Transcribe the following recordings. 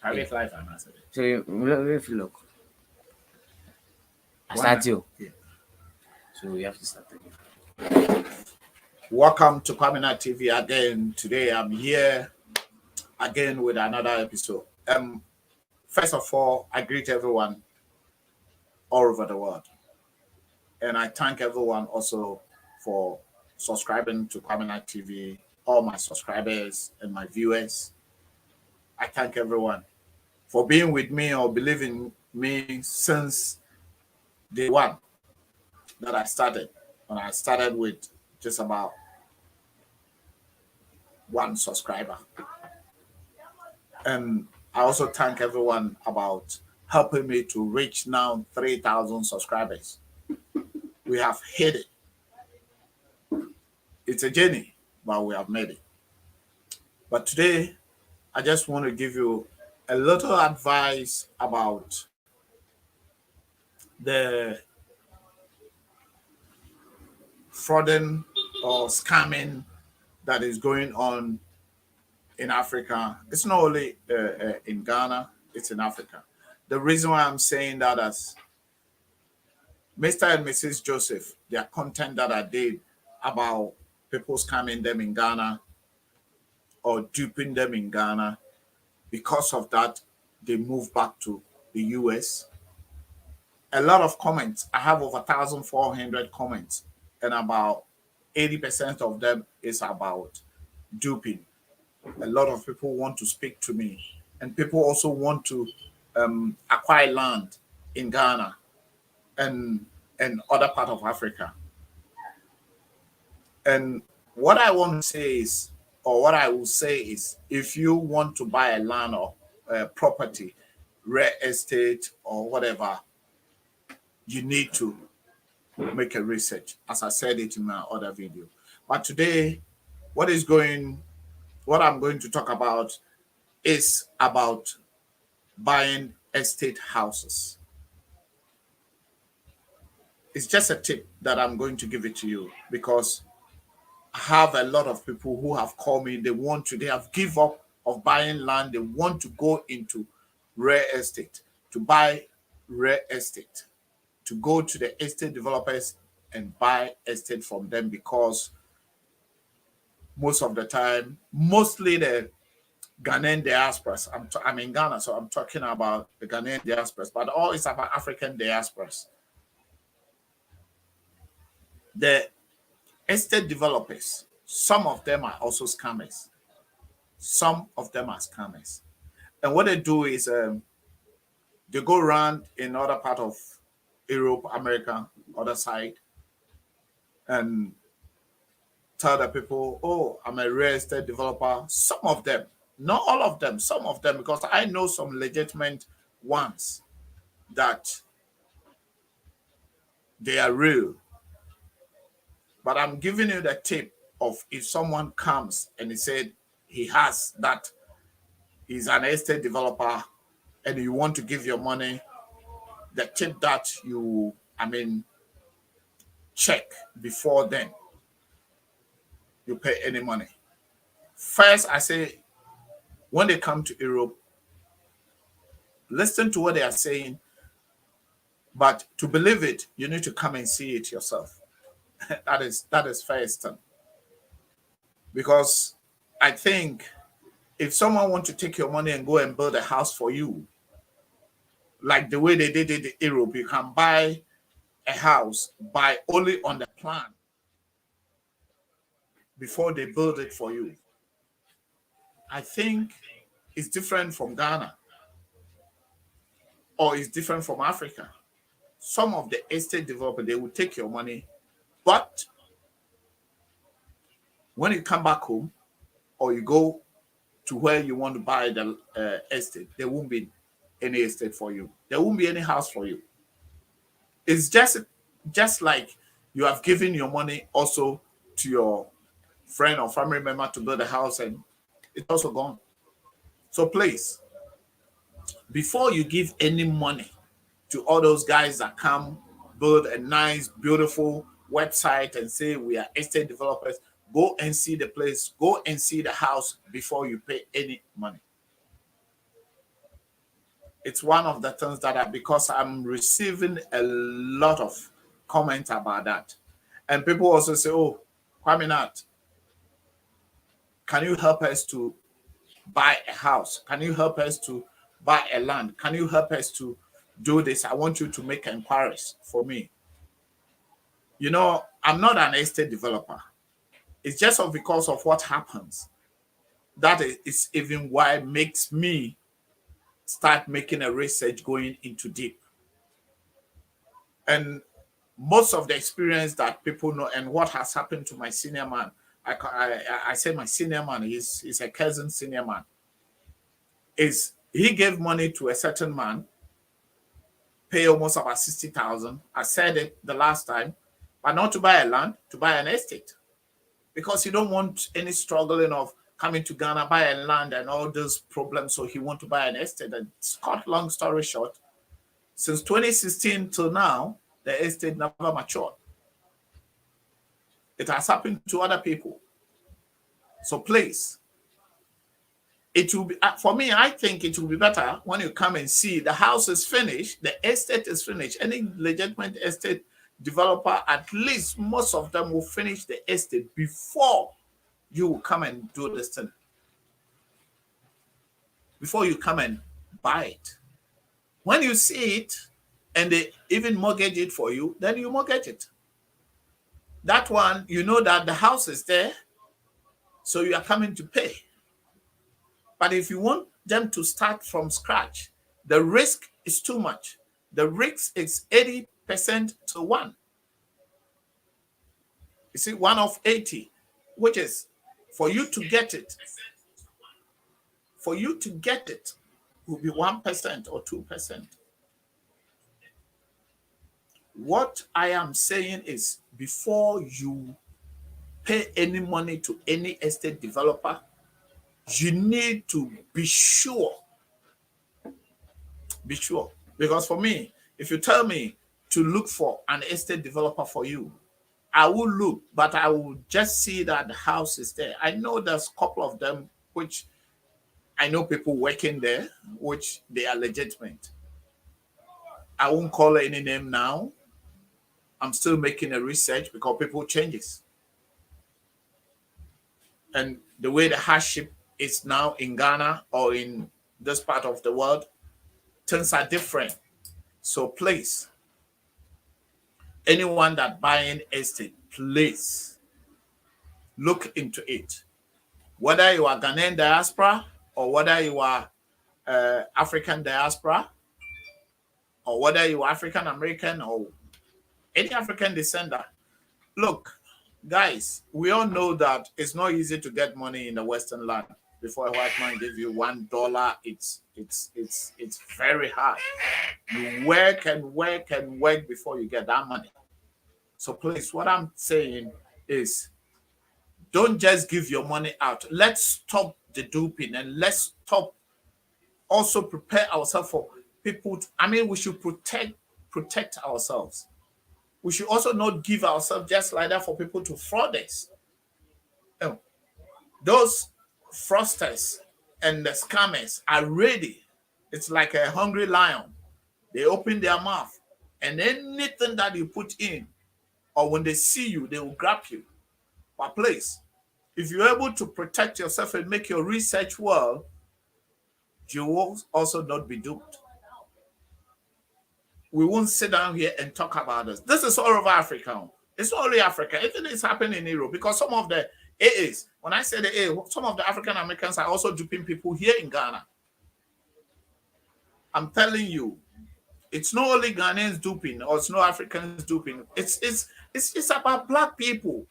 Private life and answer. So if you look, I start you. Yeah. So we have to start again. Welcome to Kwaminat TV again. Today I'm here again with another episode. First of all, I greet everyone all over the world. And I thank everyone also for subscribing to Kwaminat TV, all my subscribers and my viewers. I thank everyone for being with me or believing me since day one that I started. When I started with just about one subscriber. And I also thank everyone about helping me to reach now 3,000 subscribers. We have hit it. It's a journey, but we have made it. But today, I just want to give you a little advice about the frauding or scamming that is going on in Africa. It's not only in Ghana, it's in Africa. The reason why I'm saying that as Mr. and Mrs. Joseph, their content that I did about people scamming them in Ghana or duping them in Ghana, because of that, they moved back to the US. A lot of comments. I have over 1,400 comments, and about 80% of them is about duping. A lot of people want to speak to me, and people also want to acquire land in Ghana and other part of Africa. And what I want to say is, or what I will say is, if you want to buy a land or property, real estate or whatever, you need to make a research, as I said it in my other video. But today, what I'm going to talk about is about buying estate houses. It's just a tip that I'm going to give it to you because I have a lot of people who have called me. They have give up of buying land. They want to go into real estate, to buy real estate, to go to the estate developers and buy estate from them because most of the time, mostly the Ghanaian diasporas. I'm in Ghana, so I'm talking about the Ghanaian diasporas, but all is about African diasporas. The estate developers, some of them are also scammers. Some of them are scammers. And what they do is they go around in other part of Europe, America, other side, and tell the people, oh, I'm a real estate developer. Some of them, not all of them, some of them, because I know some legitimate ones that they are real. But I'm giving you the tip of if someone comes and he said he has that, he's an estate developer and you want to give your money, the tip that you, check before then you pay any money. First, I say, when they come to Europe, listen to what they are saying, but to believe it, you need to come and see it yourself. that is first thing. Because I think if someone wants to take your money and go and build a house for you, like the way they did it in Europe, you can buy a house by only on the plan before they build it for you. I think it's different from Ghana or it's different from Africa. Some of the estate developers, they will take your money, but when you come back home or you go to where you want to buy the estate, there won't be any estate for you. There won't be any house for you. It's just like you have given your money also to your friend or family member to build a house and it's also gone. So please, before you give any money to all those guys that come build a nice, beautiful website and say we are estate developers, go and see the place, go and see the house before you pay any money. It's one of the things that because I'm receiving a lot of comments about that. And people also say, oh, Kwaminat, can you help us to buy a house? Can you help us to buy a land? Can you help us to do this? I want you to make inquiries for me. You know, I'm not an estate developer. It's just because of what happens. That is even why it makes me start making a research going into deep. And most of the experience that people know and what has happened to my senior man, I say my senior man, he's a cousin senior man, is he gave money to a certain man, pay almost about 60,000. I said it the last time, but not to buy a land, to buy an estate. Because he don't want any struggling of coming to Ghana, buy a land and all those problems. So he want to buy an estate. And cut long story short, since 2016 till now, the estate never matured. It has happened to other people. So please, it will be, for me, I think it will be better when you come and see the house is finished, the estate is finished. Any legitimate estate developer, at least most of them will finish the estate before you will come and do this thing. Before you come and buy it. When you see it and they even mortgage it for you, then you mortgage it. That one, you know that the house is there, so you are coming to pay. But if you want them to start from scratch, the risk is too much. The risk is 80% to 1. You see, 1 of 80, which is for you to get it. For you to get it will be 1% or 2%. What I am saying is before you pay any money to any estate developer, you need to be sure. Be sure. Because for me, if you tell me to look for an estate developer for you, I will look, but I will just see that the house is there. I know there's a couple of them which I know people working there, which they are legitimate. I won't call any name now. I'm still making a research because people changes. And the way the hardship is now in Ghana or in this part of the world, things are different. So please, anyone that buying estate, please look into it. Whether you are Ghanaian diaspora or whether you are African diaspora or whether you are African American or any African descendant. Look, guys, we all know that it's not easy to get money in the Western land. Before a white man gives you $1, it's very hard. You work and work and work before you get that money. So please, what I'm saying is don't just give your money out. Let's stop the duping and let's stop also prepare ourselves for people. We should protect ourselves. We should also not give ourselves just like that for people to fraud us. Those fraudsters and the scammers are ready. It's like a hungry lion. They open their mouth and anything that you put in, or when they see you, they will grab you. But please, if you're able to protect yourself and make your research well, you will also not be duped. We won't sit down here and talk about this. This is all over Africa. It's not only Africa. Everything is happening in Europe because some of the AAs, when I say the AA, some of the African Americans are also duping people here in Ghana. I'm telling you, it's not only Ghanaians duping or it's not Africans duping. It's about Black people.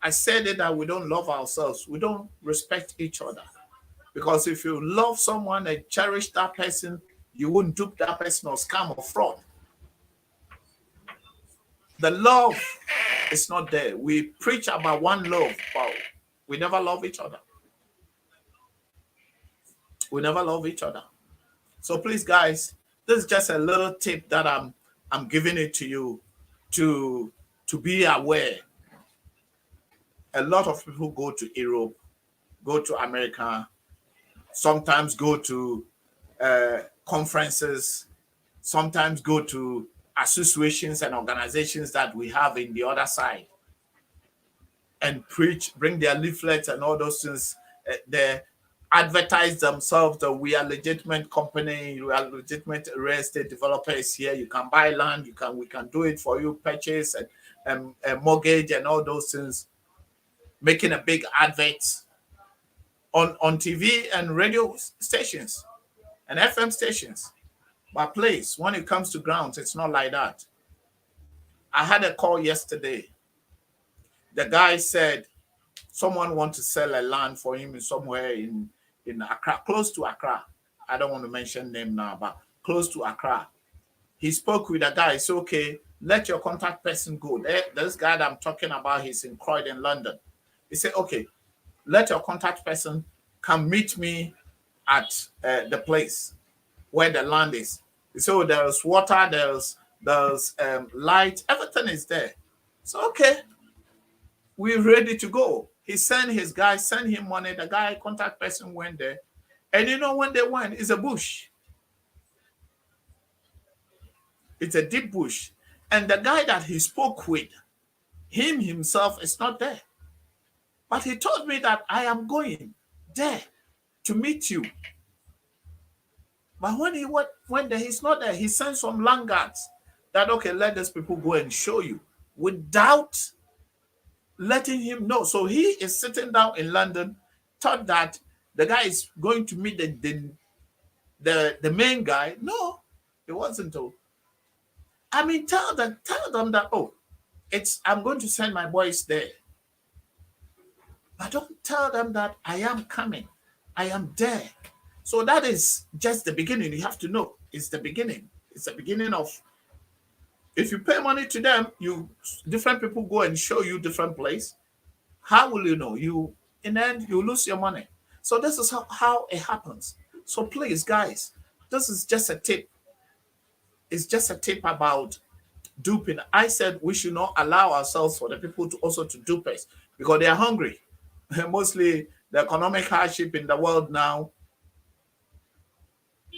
I said it that we don't love ourselves. We don't respect each other. Because if you love someone and cherish that person, you wouldn't dupe that person or scam or fraud. The love is not there. We preach about one love, but we never love each other. We never love each other. So please, guys, this is just a little tip that I'm giving it to you to be aware. A lot of people go to Europe, go to America, sometimes go to conferences, sometimes go to associations and organizations that we have in the other side and preach, bring their leaflets and all those things. They advertise themselves that we are legitimate company, we are legitimate real estate developers here. You can buy land, we can do it for you, purchase and mortgage and all those things. Making a big advert on TV and radio stations and FM stations. But please, when it comes to grounds, it's not like that. I had a call yesterday. The guy said someone wants to sell a land for him somewhere in Accra, close to Accra. I don't want to mention name now, but close to Accra. He spoke with a guy. It's okay. Let your contact person go. This guy that I'm talking about, he's in Croydon, London. He said, okay, let your contact person come meet me at the place where the land is. So there's water, there's light, everything is there. So okay, we're ready to go. He sent his guy, sent him money. The guy, contact person, went there. And you know when they went, it's a bush. It's a deep bush. And the guy that he spoke with, him himself is not there. But he told me that I am going there to meet you. But when he went there, he's not there. He sent some laggards that, okay, let these people go and show you without letting him know. So he is sitting down in London, thought that the guy is going to meet the main guy. No, it wasn't. I mean, tell them that, oh, I'm going to send my boys there. But don't tell them that I am coming. I am there. So that is just the beginning. You have to know it's the beginning. It's the beginning of, if you pay money to them, different people go and show you different place. How will you know? In the end, you lose your money. So this is how it happens. So please, guys, this is just a tip. It's just a tip about duping. I said we should not allow ourselves for the people to also to dupe us because they are hungry. Mostly the economic hardship in the world now.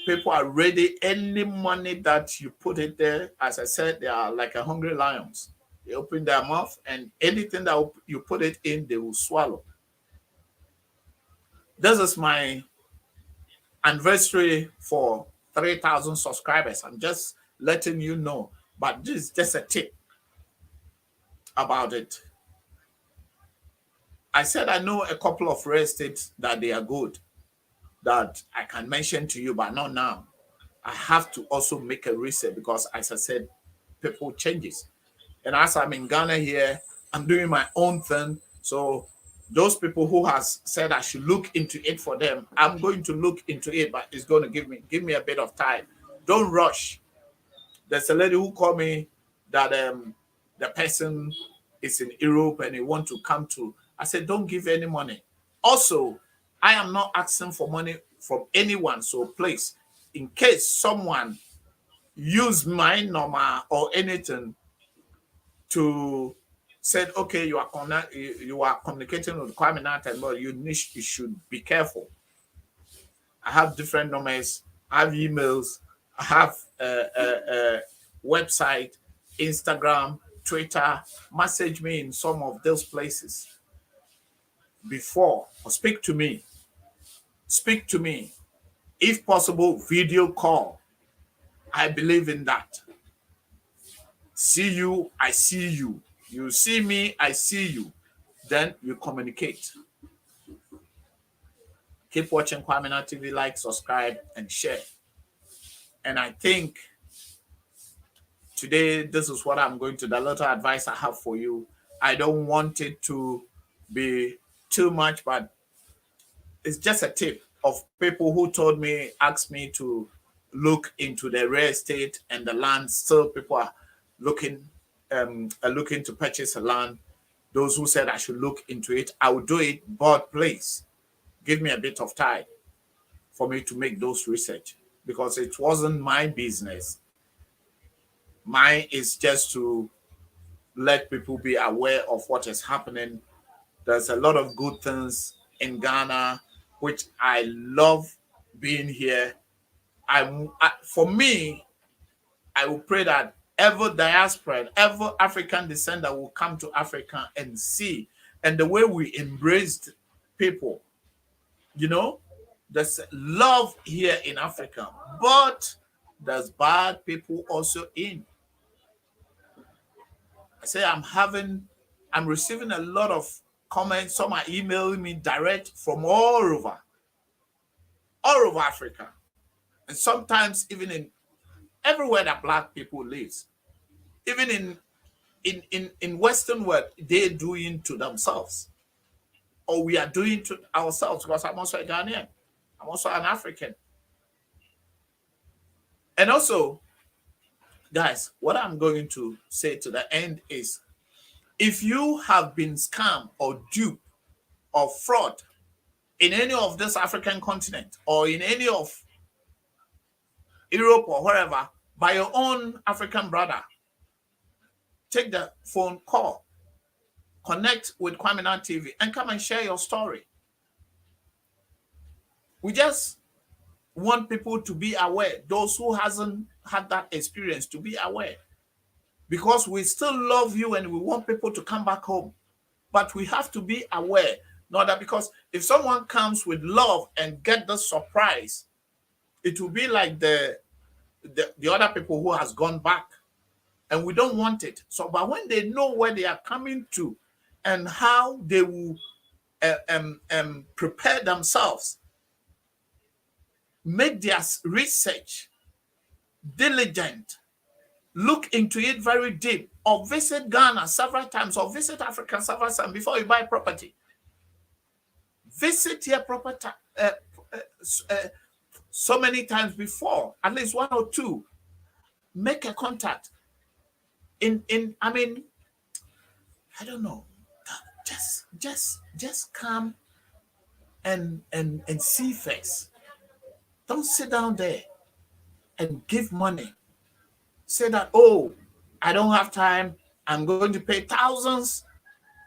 People are ready. Any money that you put it there, as I said, they are like a hungry lions. They open their mouth and anything that you put it in, they will swallow. This is my anniversary for 3,000 subscribers. I'm just letting you know, but this is just a tip about it. I said I know a couple of real estates that they are good, that I can mention to you, but not now. I have to also make a research because, as I said, people changes. And as I'm in Ghana here, I'm doing my own thing. So those people who has said I should look into it for them, I'm going to look into it, but it's going to give me a bit of time. Don't rush. There's a lady who called me that the person is in Europe and he want to come to. I said, don't give any money. Also, I am not asking for money from anyone. So please, in case someone use my number or anything to say, okay, you are communicating with Kwaminat and well, you should be careful. I have different numbers. I have emails. I have a website, Instagram, Twitter. Message me in some of those places before or speak to me. Speak to me. If possible, video call. I believe in that. See you, I see you. You see me, I see you. Then you communicate. Keep watching Kwaminat TV, like, subscribe, and share. And I think today, this is what I'm going to, the little advice I have for you. I don't want it to be too much, but it's just a tip of people who told me, asked me to look into the real estate and the land. Still, people are looking to purchase a land. Those who said I should look into it, I will do it, but please give me a bit of time for me to make those research because it wasn't my business. Mine is just to let people be aware of what is happening. There's a lot of good things in Ghana, which I love being here. For me, I will pray that every diaspora, every African descendant will come to Africa and see, and the way we embraced people, you know, there's love here in Africa, but there's bad people also in. I say I'm receiving a lot of comments. Some are emailing me direct from all over Africa, and sometimes even in everywhere that Black people lives, even in Western world, they're doing to themselves, or we are doing to ourselves. Because I'm also a Ghanaian, I'm also an African, and also, guys, what I'm going to say to the end is, if you have been scammed or duped or fraud in any of this African continent or in any of Europe or wherever by your own African brother, take the phone call, connect with Kwaminat TV, and come and share your story. We just want people to be aware, those who hasn't had that experience, to be aware, because we still love you and we want people to come back home. But we have to be aware, not that because if someone comes with love and get the surprise, it will be like the other people who has gone back, and we don't want it. So, but when they know where they are coming to and how they will prepare themselves, make their research diligent, look into it very deep, or visit Ghana several times, or visit Africa several times before you buy property. Visit your property so many times before, at least one or two. Make a contact. I mean, I don't know. Just come and see first. Don't sit down there and give money. Say that, oh, I don't have time. I'm going to pay thousands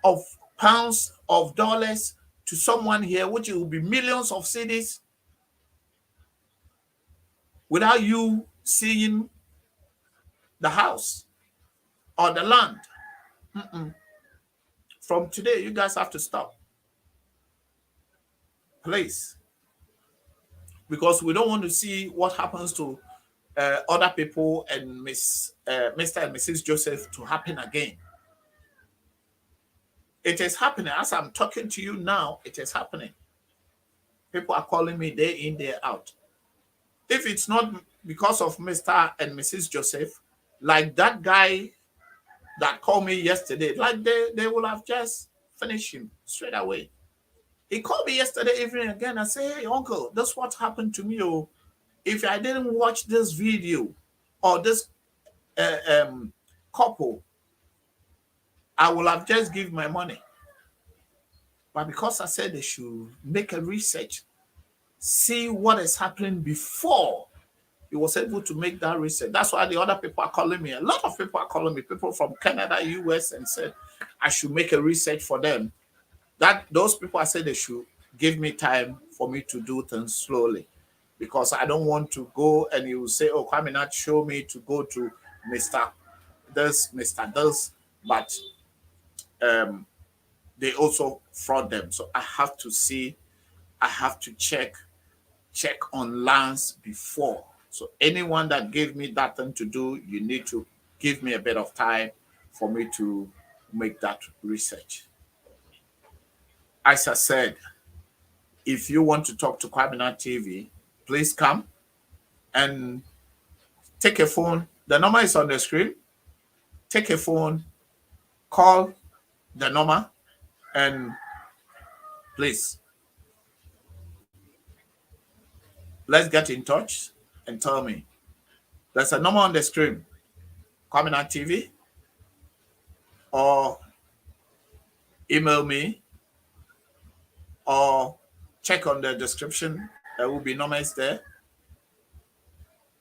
of pounds, of dollars to someone here, which will be millions of cedis, without you seeing the house or the land. From today, you guys have to stop. Please. Because we don't want to see what happens to other people and Mr. and Mrs. Joseph to happen again. It is happening. As I'm talking to you now, it is happening. People are calling me day in, day out. If it's not because of Mr. and Mrs. Joseph, like that guy that called me yesterday, like they will have just finished him straight away. He called me yesterday evening again and said, hey, uncle, that's what happened to me. Oh, if I didn't watch this video or this couple, I will have just give my money. But because I said they should make a research, see what is happening before he was able to make that research. That's why the other people are calling me. A lot of people are calling me, people from Canada, US, and said I should make a research for them. That those people, I said they should give me time for me to do things slowly, because I don't want to go and you will say, oh, Kwaminat, show me to go to Mr. This, Mr. This, but they also fraud them. So I have to see, I have to check on lands before. So anyone that gave me that thing to do, you need to give me a bit of time for me to make that research. As I said, if you want to talk to Kwaminat TV, please come and take a phone. The number is on the screen. Take a phone, call the number, and please, let's get in touch and tell me. There's a number on the screen, Kwaminat TV, or email me, or check on the description. There will be numbers there.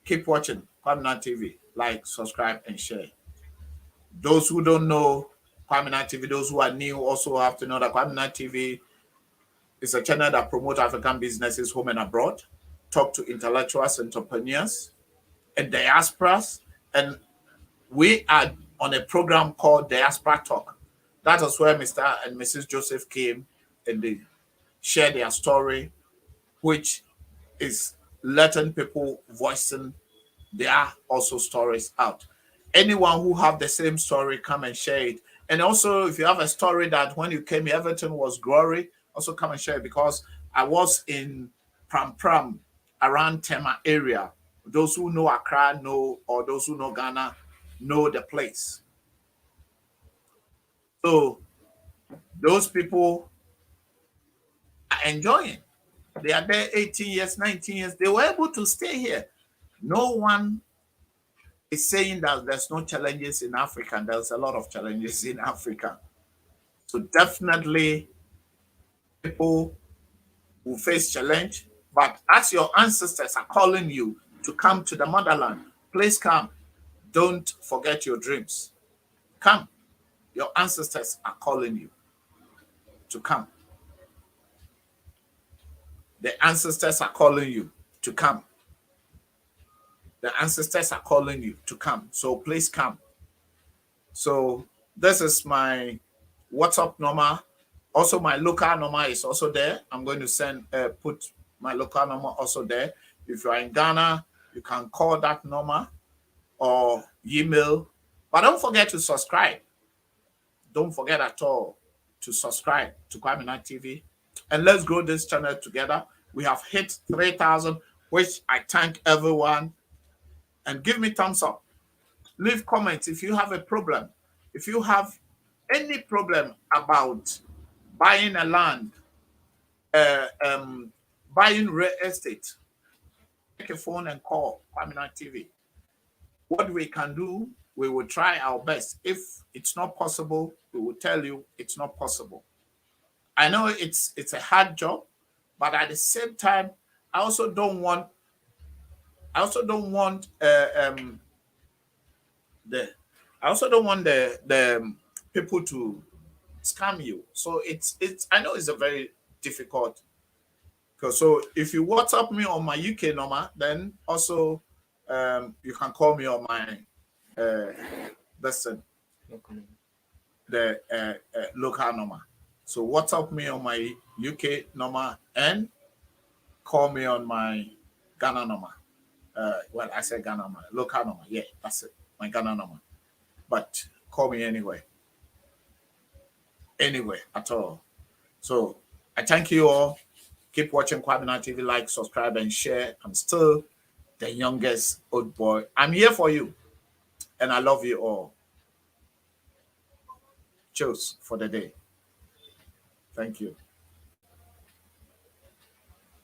Keep watching Kwaminat TV. Like, subscribe, and share. Those who don't know Kwaminat TV, those who are new also have to know that Kwaminat TV is a channel that promotes African businesses home and abroad. talk to intellectuals, entrepreneurs, and diasporas. And we are on a program called Diaspora Talk. That is where Mr. and Mrs. Joseph came and they shared their story, which is letting people voicing their also stories out. Anyone who have the same story, come and share it. And also, if you have a story that when you came here, everything was glory, also come and share it, because I was in Pram Pram around Tema area. Those who know Accra know, or those who know Ghana know the place. So those people are enjoying. They are there 18 years, 19 years. They were able to stay here. No one is saying that there's no challenges in Africa. There's a lot of challenges in Africa. So definitely people will face challenge. But as your ancestors are calling you to come to the motherland, please come. Don't forget your dreams. Come. Your ancestors are calling you to come. The ancestors are calling you to come. The ancestors are calling you to come. So please come. So this is my WhatsApp number. Also, my local number is also there. I'm going to put my local number also there. If you are in Ghana, you can call that number or email. But don't forget to subscribe. Don't forget at all to subscribe to Kwaminat TV. And let's grow this channel together. We have hit 3,000, which I thank everyone. And give me thumbs up. Leave comments if you have a problem. If you have any problem about buying a land, buying real estate, take a phone and call Kwaminat TV. What we can do, we will try our best. If it's not possible, we will tell you it's not possible. I know it's a hard job, but at the same time, I also don't want the people to scam you. So it's I know it's a very difficult. So if you WhatsApp me on my UK number, then also you can call me on my listen, the local number. So WhatsApp me on my UK number and call me on my Ghana number. Well, I said Ghana number, local number. Yeah, that's it, my Ghana number. But call me anyway at all. So I thank you all. Keep watching Kwaminat TV, like, subscribe, and share. I'm still the youngest old boy. I'm here for you, and I love you all. Cheers for the day. Thank you.